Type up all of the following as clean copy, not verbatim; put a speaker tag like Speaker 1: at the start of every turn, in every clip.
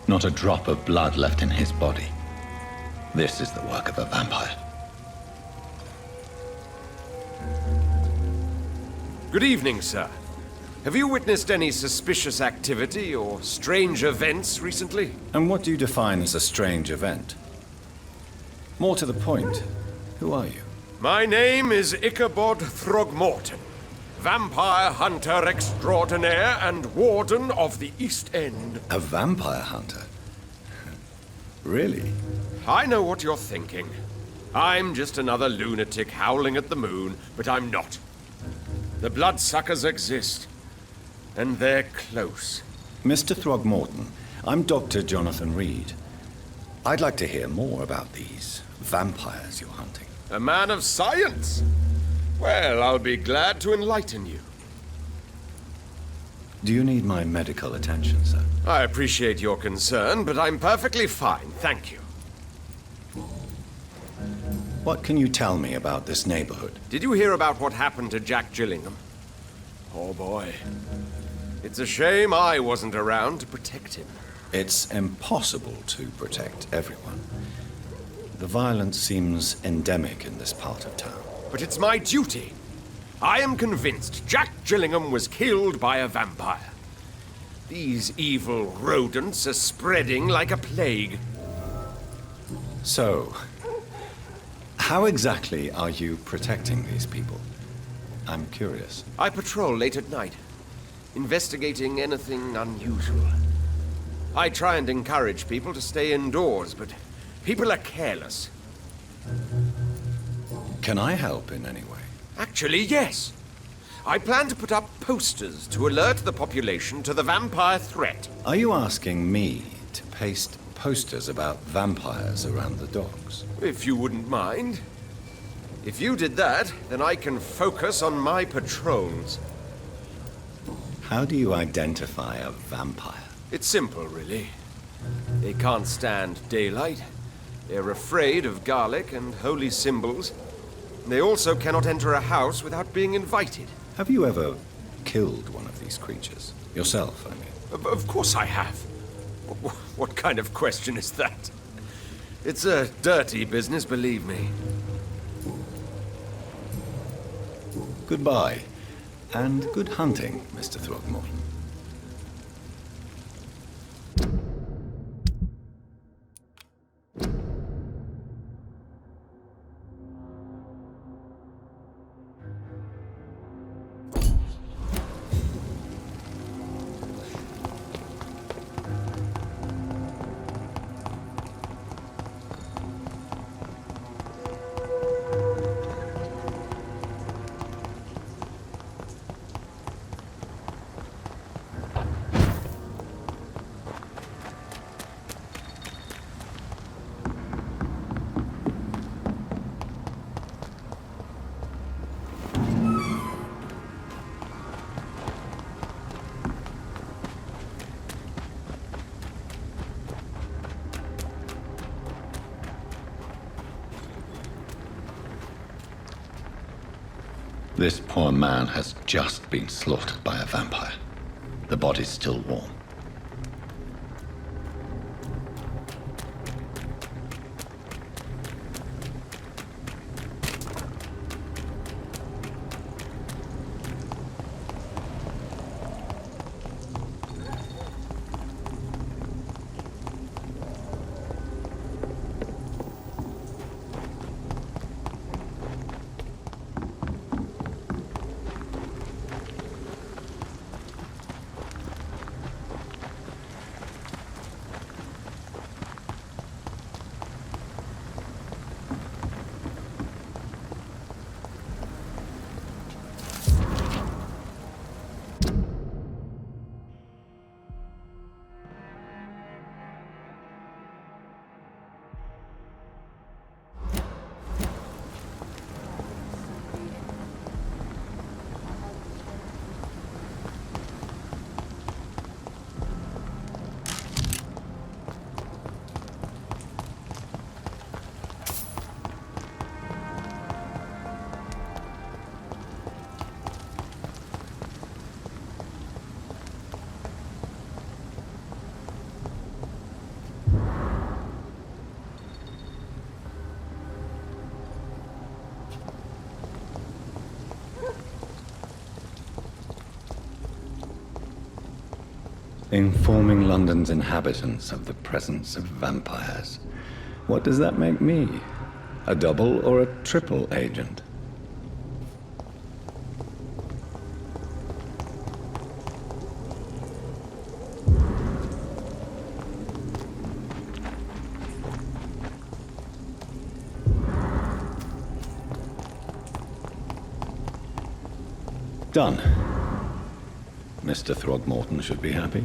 Speaker 1: Not a drop of blood left in his body. This is the work of a vampire.
Speaker 2: Good evening, sir. Have you witnessed any suspicious activity or strange events recently?
Speaker 3: And what do you define as a strange event? More to the point, who are you?
Speaker 2: My name is Ichabod Throgmorton, vampire hunter extraordinaire and warden of the East End.
Speaker 3: A vampire hunter? Really?
Speaker 2: I know what you're thinking. I'm just another lunatic howling at the moon, but I'm not. The bloodsuckers exist, and they're close.
Speaker 3: Mr. Throgmorton, I'm Dr. Jonathan Reed. I'd like to hear more about these vampires you're hunting.
Speaker 2: A man of science? Well, I'll be glad to enlighten you.
Speaker 3: Do you need my medical attention, sir?
Speaker 2: I appreciate your concern, but I'm perfectly fine, thank you.
Speaker 3: What can you tell me about this neighborhood?
Speaker 2: Did you hear about what happened to Jack Gillingham? Oh boy. It's a shame I wasn't around to protect him.
Speaker 3: It's impossible to protect everyone. The violence seems endemic in this part of town.
Speaker 2: But it's my duty. I am convinced Jack Gillingham was killed by a vampire. These evil rodents are spreading like a plague.
Speaker 3: So, how exactly are you protecting these people? I'm curious.
Speaker 2: I patrol late at night, investigating anything unusual. I try and encourage people to stay indoors, but people are careless.
Speaker 3: Can I help in any way?
Speaker 2: Actually, yes. I plan to put up posters to alert the population to the vampire threat.
Speaker 3: Are you asking me to paste posters about vampires around the docks?
Speaker 2: If you wouldn't mind. If you did that, then I can focus on my patrols.
Speaker 3: How do you identify a vampire?
Speaker 2: It's simple, really. They can't stand daylight. They're afraid of garlic and holy symbols. They also cannot enter a house without being invited.
Speaker 3: Have you ever killed one of these creatures? Yourself, I mean.
Speaker 2: Of course I have. What kind of question is that? It's a dirty business, believe me.
Speaker 3: Goodbye, and good hunting, Mr. Throgmorton.
Speaker 1: This poor man has just been slaughtered by a vampire. The body's still warm.
Speaker 3: Informing London's inhabitants of the presence of vampires. What does that make me? A double or a triple agent? Done. Mr. Throgmorton should be happy.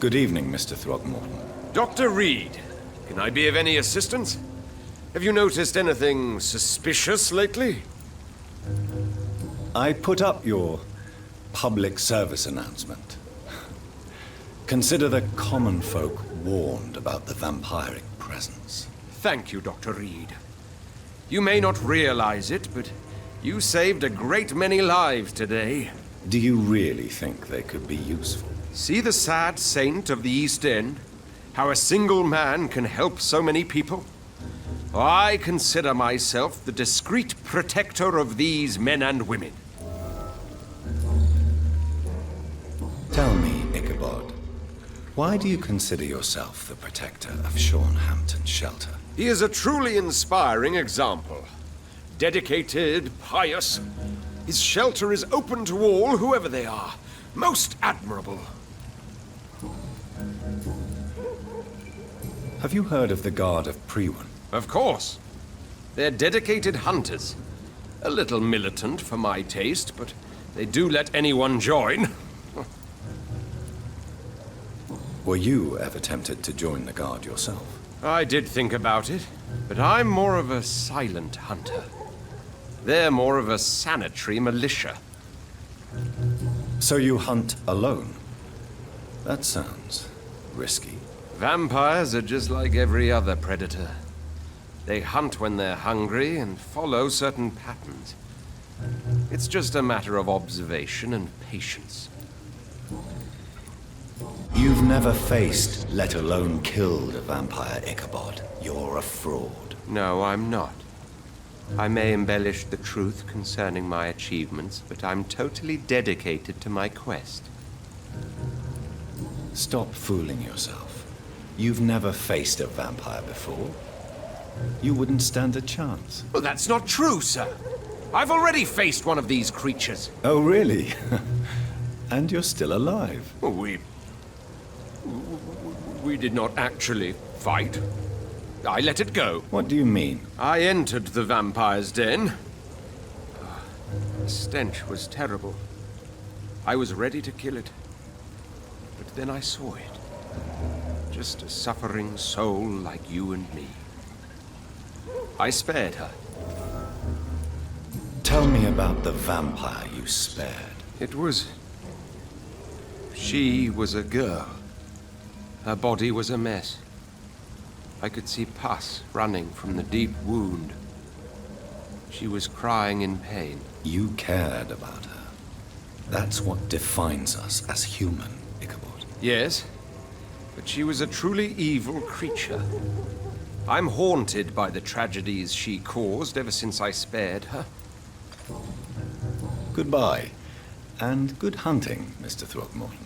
Speaker 3: Good evening, Mr. Throgmorton.
Speaker 2: Dr. Reed, can I be of any assistance? Have you noticed anything suspicious lately?
Speaker 3: I put up your public service announcement. Consider the common folk warned about the vampiric presence.
Speaker 2: Thank you, Dr. Reed. You may not realize it, but you saved a great many lives today.
Speaker 3: Do you really think they could be useful?
Speaker 2: See the sad saint of the East End? How a single man can help so many people? I consider myself the discreet protector of these men and women.
Speaker 3: Tell me, Ichabod, why do you consider yourself the protector of Sean Hampton's shelter?
Speaker 2: He is a truly inspiring example. Dedicated, pious. His shelter is open to all, whoever they are. Most admirable.
Speaker 3: Have you heard of the Guard of Priwen?
Speaker 2: Of course. They're dedicated hunters. A little militant for my taste, but they do let anyone join.
Speaker 3: Were you ever tempted to join the Guard yourself?
Speaker 2: I did think about it, but I'm more of a silent hunter. They're more of a sanitary militia.
Speaker 3: So you hunt alone? That sounds risky.
Speaker 2: Vampires are just like every other predator. They hunt when they're hungry and follow certain patterns. It's just a matter of observation and patience.
Speaker 3: You've never faced, let alone killed a vampire, Ichabod. You're a fraud.
Speaker 2: No, I'm not. I may embellish the truth concerning my achievements, but I'm totally dedicated to my quest.
Speaker 3: Stop fooling yourself. You've never faced a vampire before. You wouldn't stand a chance.
Speaker 2: Well, that's not true, sir. I've already faced one of these creatures.
Speaker 3: Oh, really? And you're still alive.
Speaker 2: Well, we did not actually fight. I let it go.
Speaker 3: What do you mean?
Speaker 2: I entered the vampire's den. The stench was terrible. I was ready to kill it. But then I saw it. Just a suffering soul like you and me. I spared her.
Speaker 3: Tell me about the vampire you spared.
Speaker 2: She was a girl. Her body was a mess. I could see pus running from the deep wound. She was crying in pain.
Speaker 3: You cared about her. That's what defines us as human, Ichabod.
Speaker 2: Yes, but she was a truly evil creature. I'm haunted by the tragedies she caused ever since I spared her.
Speaker 3: Goodbye, and good hunting, Mr. Throgmorton.